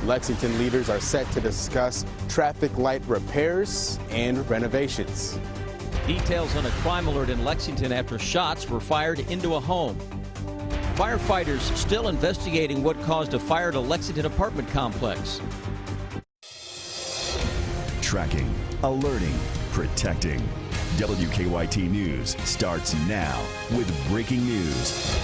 Lexington leaders are set to discuss traffic light repairs and renovations. Details on a crime alert in Lexington after shots were fired into a home. Firefighters still investigating what caused a fire at a Lexington apartment complex. Tracking, alerting, protecting. WKYT News starts now with breaking news.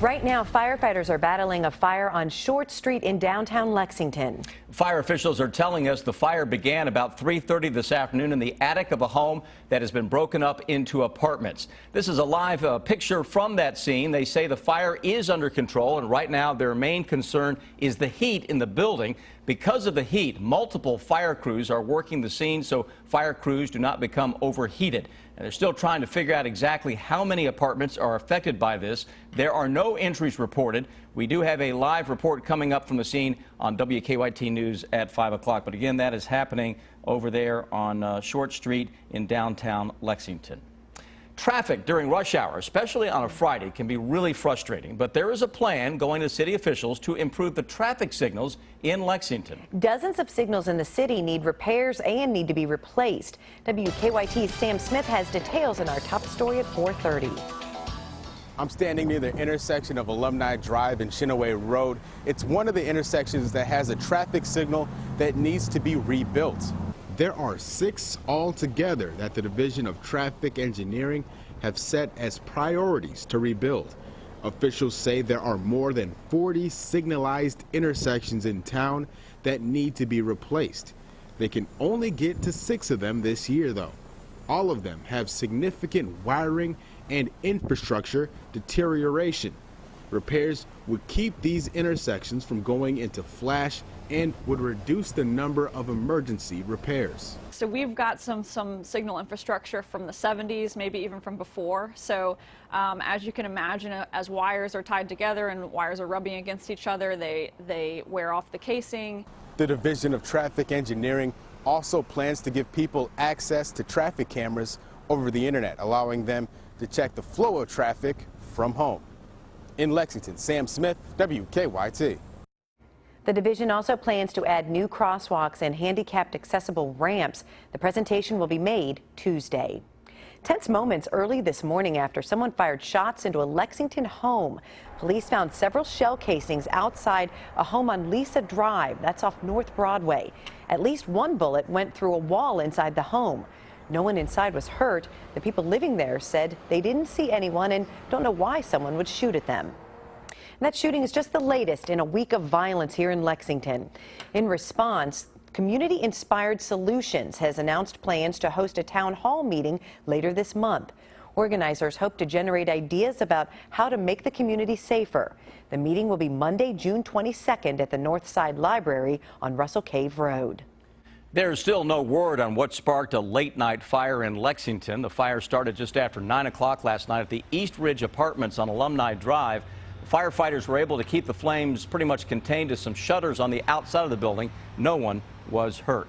Right now, firefighters are battling a fire on Short Street in downtown Lexington. Fire officials are telling us the fire began about 3:30 this afternoon in the attic of a home that has been broken up into apartments. This is a live picture from that scene. They say the fire is under control, and right now their main concern is the heat in the building. Because of the heat, multiple fire crews are working the scene so fire crews do not become overheated. And they're still trying to figure out exactly how many apartments are affected by this. There are no injuries reported. We do have a live report coming up from the scene on WKYT News at 5 o'clock. But again, that is happening over there on Short Street in downtown Lexington. Traffic during rush hour, especially on a Friday, can be really frustrating, but there is a plan going to city officials to improve the traffic signals in Lexington. Dozens of signals in the city need repairs and need to be replaced. WKYT's Sam Smith has details in our top story at 4:30. I'm standing near the intersection of Alumni Drive and Chenaway Road. It's one of the intersections that has a traffic signal that needs to be rebuilt. There are 6 altogether that the Division of Traffic Engineering have set as priorities to rebuild. Officials say there are more than 40 signalized intersections in town that need to be replaced. They can only get to 6 of them this year, though. All of them have significant wiring and infrastructure deterioration. Repairs would keep these intersections from going into flash and would reduce the number of emergency repairs. So we've got some signal infrastructure from the 70s, maybe even from before. So as you can imagine, as wires are tied together and wires are rubbing against each other, they wear off the casing. The Division of Traffic Engineering also plans to give people access to traffic cameras over the internet, allowing them to check the flow of traffic from home. In Lexington, Sam Smith, WKYT. The division also plans to add new crosswalks and handicapped accessible ramps. The presentation will be made Tuesday. Tense moments early this morning after someone fired shots into a Lexington home. Police found several shell casings outside a home on Lisa Drive. That's off North Broadway. At least one bullet went through a wall inside the home. No one inside was hurt. The people living there said they didn't see anyone and don't know why someone would shoot at them. And that shooting is just the latest in a week of violence here in Lexington. In response, Community Inspired Solutions has announced plans to host a town hall meeting later this month. Organizers hope to generate ideas about how to make the community safer. The meeting will be Monday, June 22nd at the Northside Library on Russell Cave Road. There's still no word on what sparked a late-night fire in Lexington. The fire started just after 9 o'clock last night at the East Ridge Apartments on Alumni Drive. Firefighters were able to keep the flames pretty much contained to some shutters on the outside of the building. No one was hurt.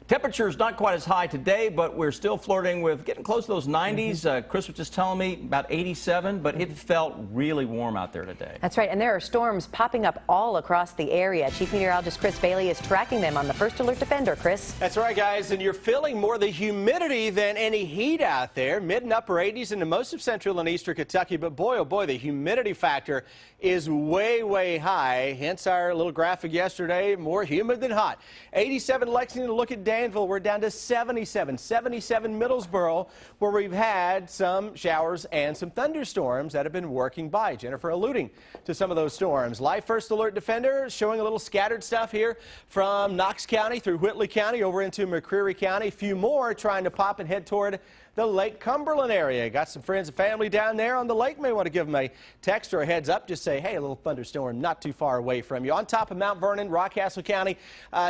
Temperatures not quite as high today, but we're still flirting with getting close to those 90s. Chris was just telling me about 87, but it felt really warm out there today. That's right, and there are storms popping up all across the area. Chief Meteorologist Chris Bailey is tracking them on the First Alert Defender. Chris. That's right, guys, and you're feeling more the humidity than any heat out there. Mid and upper 80s into most of central and eastern Kentucky, but boy, oh boy, the humidity factor is way, way high. Hence our little graphic yesterday, more humid than hot. 87 Lexington, look at Danville, we're down to 77. 77 Middlesboro, where we've had some showers and some thunderstorms that have been working by. Jennifer alluding to some of those storms. Live First Alert Defender showing a little scattered stuff here from Knox County through Whitley County over into McCreary County. A few more trying to pop and head toward the Lake Cumberland area. Got some friends and family down there on the lake. May want to give them a text or a heads up. Just say, hey, a little thunderstorm not too far away from you. On top of Mount Vernon, Rockcastle County,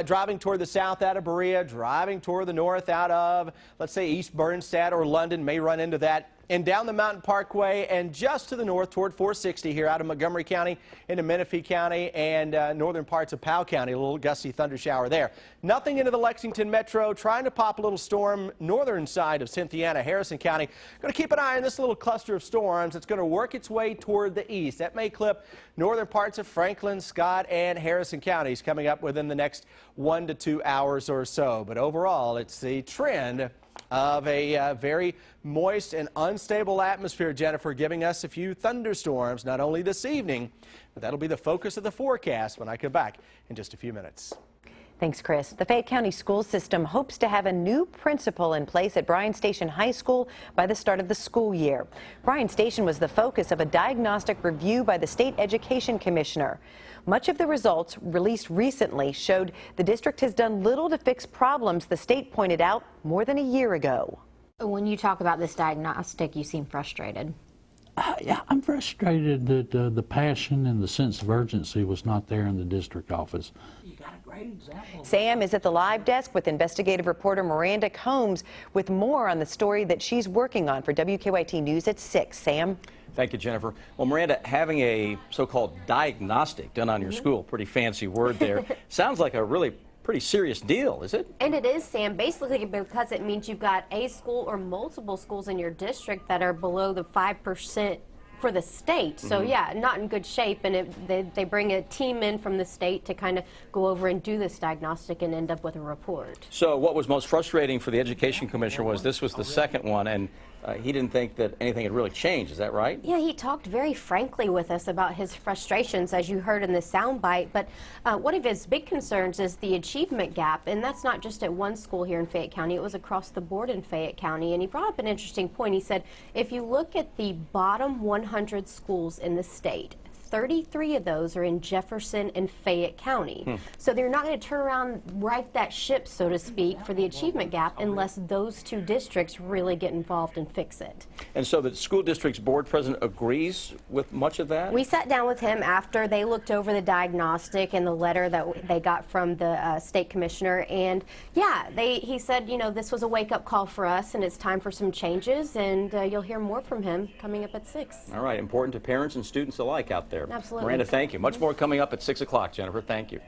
driving toward the south out of Berea, driving toward the north out of, let's say, East Bernstadt or London. May run into that and down the Mountain Parkway and just to the north toward 460 here out of Montgomery County into Menifee County and northern parts of Powell County. A little gusty thunder shower there. Nothing into the Lexington Metro. Trying to pop a little storm northern side of Cynthiana, Harrison County. Going to keep an eye on this little cluster of storms. It's going to work its way toward the east. That may clip northern parts of Franklin, Scott, and Harrison counties coming up within the next 1 to 2 hours or so. But overall, it's the trend of a very moist and unstable atmosphere, Jennifer, giving us a few thunderstorms, not only this evening, but that'll be the focus of the forecast when I come back in just a few minutes. Thanks, Chris. The Fayette County school system hopes to have a new principal in place at Bryan Station High School by the start of the school year. Bryan Station was the focus of a diagnostic review by the state education commissioner. Much of the results released recently showed the district has done little to fix problems the state pointed out more than a year ago. When you talk about this diagnostic, you seem frustrated. Yeah, I'm frustrated that the passion and the sense of urgency was not there in the district office. You got a great example. Sam is at the live desk with investigative reporter Miranda Combs with more on the story that she's working on for WKYT News at 6. Sam? Thank you, Jennifer. Well, Miranda, having a so-called diagnostic done on your school, pretty fancy word there, sounds like a really pretty serious deal, is it? And it is, Sam, basically because it means you've got a school or multiple schools in your district that are below the 5% for the state. So yeah, not in good shape, and they bring a team in from the state to kind of go over and do this diagnostic and end up with a report. So what was most frustrating for the education commissioner was this was the second one, and he didn't think that anything had really changed. Is that right? Yeah, he talked very frankly with us about his frustrations, as you heard in the soundbite. But one of his big concerns is the achievement gap, and that's not just at one school here in Fayette County. It was across the board in Fayette County. And he brought up an interesting point. He said, if you look at the bottom 100 schools in the state, 33 of those are in Jefferson and Fayette County. So they're not going to turn around, right that ship, so to speak, for the achievement gap unless those two districts really get involved and fix it. And so the school district's board president agrees with much of that? We sat down with him after they looked over the diagnostic and the letter that they got from the state commissioner, and yeah, he said, you know, this was a wake-up call for us and it's time for some changes, and you'll hear more from him coming up at 6. All right, important to parents and students alike out there. Absolutely. Miranda, thank you. Much more coming up at 6 o'clock, Jennifer. Thank you.